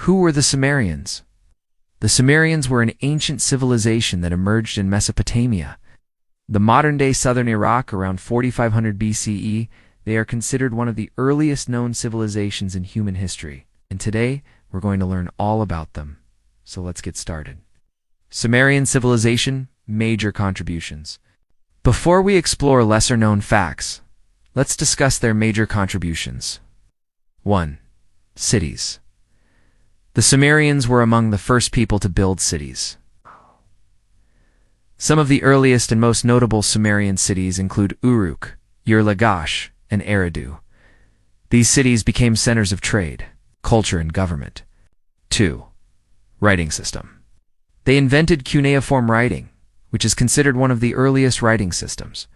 Who were the Sumerians? The Sumerians were an ancient civilization that emerged in Mesopotamia, the modern-day southern Iraq around 4500 BCE. They are considered one of the earliest known civilizations in human history, and today we're going to learn all about them. So let's get started. Sumerian civilization, major contributions. Before we explore lesser-known facts, let's discuss their major contributions. 1. Cities. The Sumerians were among the first people to build cities. Some of the earliest and most notable Sumerian cities include Uruk, Ur-Lagash, and Eridu. These cities became centers of trade, culture, and government. 2. Writing system. They invented cuneiform writing, which is considered one of the earliest writing systems.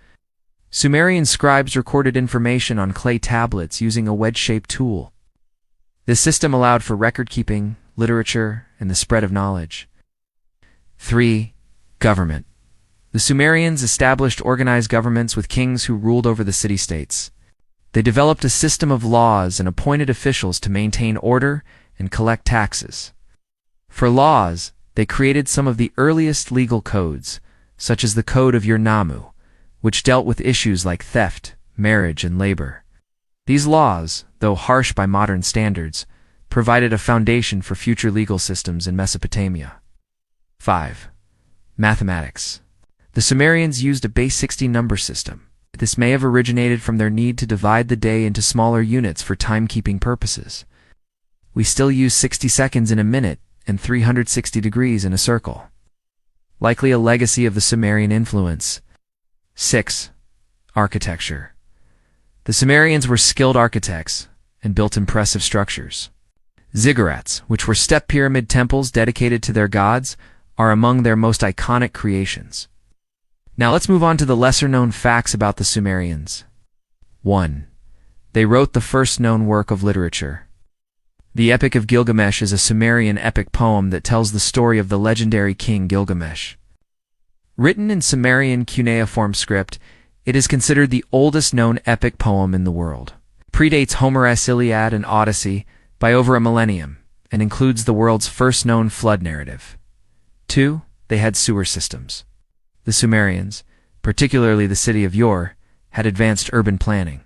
Sumerian scribes recorded information on clay tablets using a wedge-shaped tool. This system allowed for record-keeping, literature, and the spread of knowledge. 3. Government. The Sumerians established organized governments with kings who ruled over the city-states. They developed a system of laws and appointed officials to maintain order and collect taxes. For laws, they created some of the earliest legal codes, such as the Code of Ur-Nammu, which dealt with issues like theft, marriage, and labor. These laws, though harsh by modern standards, provided a foundation for future legal systems in Mesopotamia. 5. Mathematics. The Sumerians used a base 60 number system. This may have originated from their need to divide the day into smaller units for timekeeping purposes. We still use 60 seconds in a minute and 360 degrees in a circle. Likely a legacy of the Sumerian influence. 6. Architecture. The Sumerians were skilled architects and built impressive structures. Ziggurats, which were step pyramid temples dedicated to their gods, are among their most iconic creations. Now let's move on to the lesser-known facts about the Sumerians. 1. They wrote the first known work of literature. The Epic of Gilgamesh is a Sumerian epic poem that tells the story of the legendary king Gilgamesh. Written in Sumerian cuneiform script, it is considered the oldest known epic poem in the world. It predates Homer's Iliad and Odyssey by over a millennium, and includes the world's first known flood narrative. 2. They had sewer systems. The Sumerians, particularly the city of Ur, had advanced urban planning.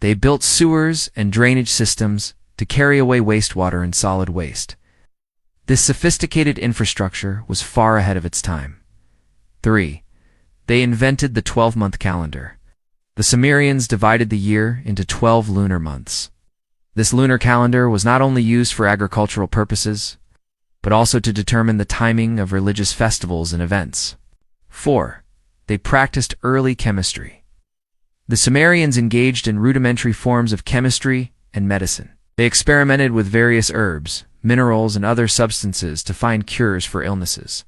They built sewers and drainage systems to carry away wastewater and solid waste. This sophisticated infrastructure was far ahead of its time. 3. They invented the 12-month calendar. The Sumerians divided the year into 12 lunar months. This lunar calendar was not only used for agricultural purposes, but also to determine the timing of religious festivals and events. 4. They practiced early chemistry. The Sumerians engaged in rudimentary forms of chemistry and medicine. They experimented with various herbs, minerals, and other substances to find cures for illnesses.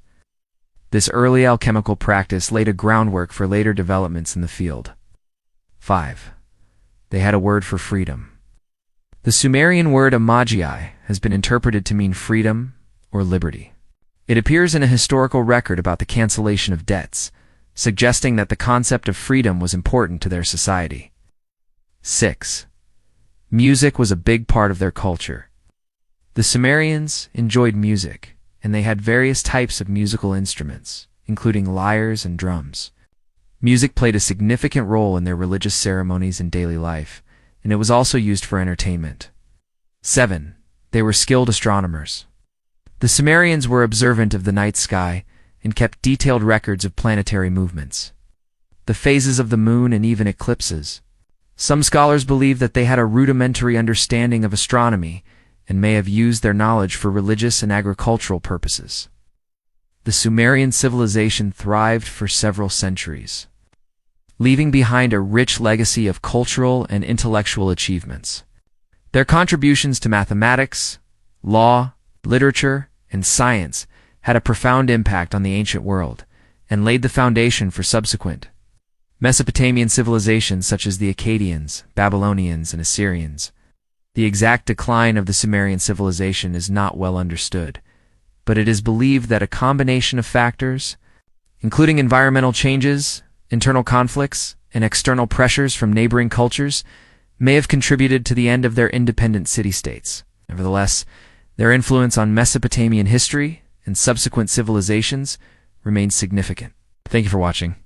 This early alchemical practice laid a groundwork for later developments in the field. 5. They had a word for freedom. The Sumerian word amagi has been interpreted to mean freedom or liberty. It appears in a historical record about the cancellation of debts, suggesting that the concept of freedom was important to their society. 6. Music was a big part of their culture. The Sumerians enjoyed music, and they had various types of musical instruments, including lyres and drums. Music played a significant role in their religious ceremonies and daily life, and it was also used for entertainment. 7. They were skilled astronomers. The Sumerians were observant of the night sky and kept detailed records of planetary movements, the phases of the moon, and even eclipses. Some scholars believe that they had a rudimentary understanding of astronomy and may have used their knowledge for religious and agricultural purposes. The Sumerian civilization thrived for several centuries, leaving behind a rich legacy of cultural and intellectual achievements. Their contributions to mathematics, law, literature, and science had a profound impact on the ancient world and laid the foundation for subsequent Mesopotamian civilizations such as the Akkadians, Babylonians, and Assyrians. The exact decline of the Sumerian civilization is not well understood, but it is believed that a combination of factors, including environmental changes, internal conflicts, and external pressures from neighboring cultures, may have contributed to the end of their independent city-states. Nevertheless, Their influence on Mesopotamian history and subsequent civilizations remains significant. Thank you for watching.